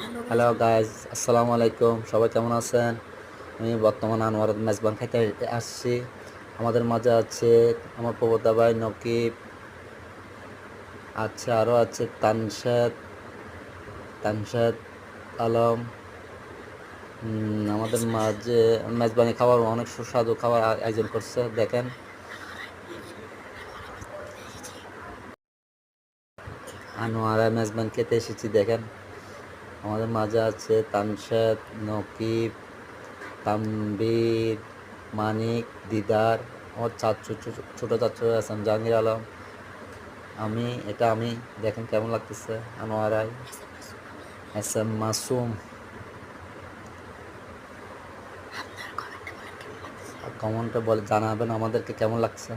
Hello guys, আসসালামু আলাইকুম। সবাই কেমন আছেন? আমি বর্তমান আনোয়ার মেজবান খাইতে আসছি। আমাদের মাঝে আছে আমার প্রবতা ভাই নকিব, আছে আরও আছে তানশাদ আলম। আমাদের মাঝে মেজবানি খাবার অনেক সুস্বাদু খাবার আয়োজন করছে। দেখেন, আনোয়ারা মেজবান খেতে এসেছি। দেখেন, আমাদের মাঝে আছে তানশাদ, নকিব, তানবীর, মানিক, দিদার, আমার চাচু, ছোট চাচু আছেন জাহাঙ্গীর আলম, আমি। দেখেন কেমন লাগতেছে। আনোয়ারাই, এস এম মাসুম। কমেন্টে বলে জানাবেন আমাদেরকে কেমন লাগছে।